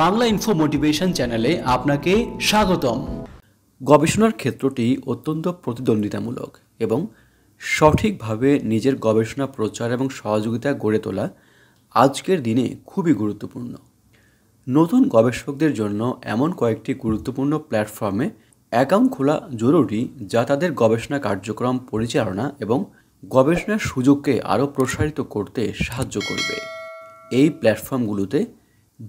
Bangla info motivation চ্যানেলে আপনাকে স্বাগতম। গবেষণার ক্ষেত্রটি অত্যন্ত প্রতিদ্বন্দ্বিতামূলক এবং সঠিকভাবে নিজের গবেষণা প্রচার এবং সহযোগিতা গড়ে তোলা আজকের দিনে খুবই গুরুত্বপূর্ণ। নতুন গবেষকদের জন্য এমন কয়েকটি গুরুত্বপূর্ণ প্ল্যাটফর্মে অ্যাকাউন্ট খোলা জরুরি, যা তাদের গবেষণা কার্যক্রম পরিচালনা এবং গবেষণার সুযোগকে আরও প্রসারিত করতে সাহায্য করবে। এই প্ল্যাটফর্মগুলোতে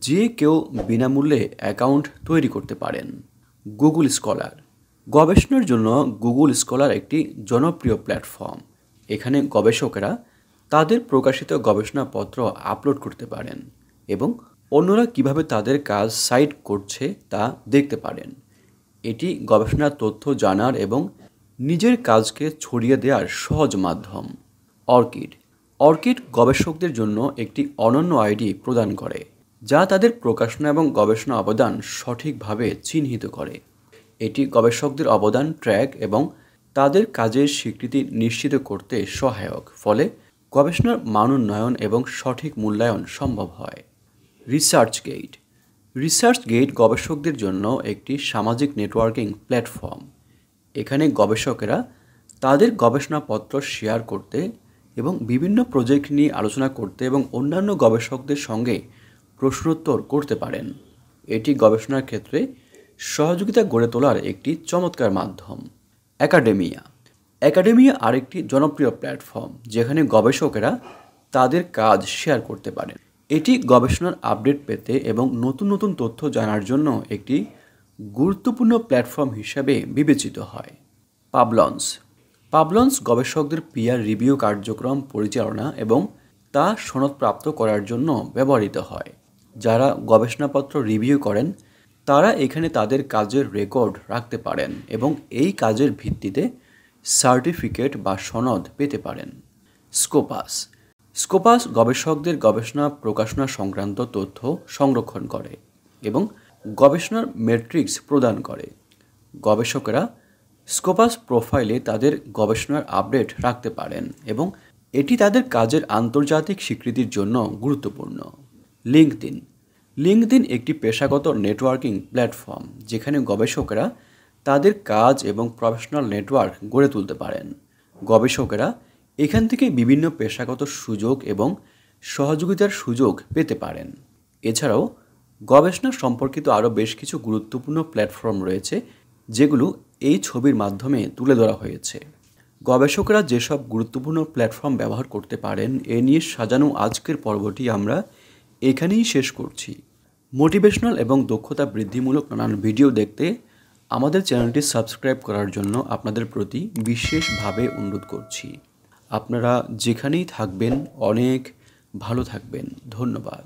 যে কেউ বিনামূল্যে অ্যাকাউন্ট তৈরি করতে পারেন। Google scholar. গবেষণার জন্য গুগল স্কলার একটি জনপ্রিয় প্ল্যাটফর্ম। এখানে গবেষকেরা তাদের প্রকাশিত গবেষণাপত্র আপলোড করতে পারেন এবং অন্যরা কিভাবে তাদের কাজ সাইট করছে তা দেখতে পারেন। এটি গবেষণার তথ্য জানার এবং নিজের কাজকে ছড়িয়ে দেওয়ার সহজ মাধ্যম। অর্কিড গবেষকদের জন্য একটি অনন্য আইডি প্রদান করে, যা তাদের প্রকাশনা এবং গবেষণা অবদান সঠিকভাবে চিহ্নিত করে। এটি গবেষকদের অবদান ট্র্যাক এবং তাদের কাজের স্বীকৃতি নিশ্চিত করতে সহায়ক, ফলে গবেষণার মান উন্নয়ন এবং সঠিক মূল্যায়ন সম্ভব হয়। রিসার্চগেট গবেষকদের জন্য একটি সামাজিক নেটওয়ার্কিং প্ল্যাটফর্ম। এখানে গবেষকেরা তাদের গবেষণাপত্র শেয়ার করতে এবং বিভিন্ন প্রজেক্ট নিয়ে আলোচনা করতে এবং অন্যান্য গবেষকদের সঙ্গে প্রশ্নোত্তর করতে পারেন। এটি গবেষণার ক্ষেত্রে সহযোগিতা গড়ে তোলার একটি চমৎকার মাধ্যম। অ্যাকাডেমিয়া আরেকটি জনপ্রিয় প্ল্যাটফর্ম, যেখানে গবেষকেরা তাদের কাজ শেয়ার করতে পারেন। এটি গবেষণার আপডেট পেতে এবং নতুন নতুন তথ্য জানার জন্য একটি গুরুত্বপূর্ণ প্ল্যাটফর্ম হিসাবে বিবেচিত হয়। পাবলন্স গবেষকদের পিয়ার রিভিউ কার্যক্রম পরিচালনা এবং তা সনদপ্রাপ্ত করার জন্য ব্যবহৃত হয়। যারা গবেষণাপত্র রিভিউ করেন তারা এখানে তাদের কাজের রেকর্ড রাখতে পারেন এবং এই কাজের ভিত্তিতে সার্টিফিকেট বা সনদ পেতে পারেন। স্কোপাস গবেষকদের গবেষণা প্রকাশনা সংক্রান্ত তথ্য সংরক্ষণ করে এবং গবেষণার মেট্রিক্স প্রদান করে। গবেষকেরা স্কোপাস প্রোফাইলে তাদের গবেষণার আপডেট রাখতে পারেন এবং এটি তাদের কাজের আন্তর্জাতিক স্বীকৃতির জন্য গুরুত্বপূর্ণ। লিঙ্কডইন একটি পেশাগত নেটওয়ার্কিং প্ল্যাটফর্ম, যেখানে গবেষকেরা তাদের কাজ এবং প্রফেশনাল নেটওয়ার্ক গড়ে তুলতে পারেন। গবেষকেরা এখান থেকে বিভিন্ন পেশাগত সুযোগ এবং সহযোগিতার সুযোগ পেতে পারেন। এছাড়াও গবেষণা সম্পর্কিত আরও বেশ কিছু গুরুত্বপূর্ণ প্ল্যাটফর্ম রয়েছে, যেগুলো এই ছবির মাধ্যমে তুলে ধরা হয়েছে। গবেষকরা যেসব গুরুত্বপূর্ণ প্ল্যাটফর্ম ব্যবহার করতে পারেন এ নিয়ে সাজানো আজকের পর্বটি আমরা এখানেই শেষ করছি। মোটিভেশনাল এবং দক্ষতা বৃদ্ধিমূলক নানান ভিডিও দেখতে আমাদের চ্যানেলটি সাবস্ক্রাইব করার জন্য আপনাদের প্রতি বিশেষভাবে অনুরোধ করছি। আপনারা যেখানেই থাকবেন অনেক ভালো থাকবেন। ধন্যবাদ।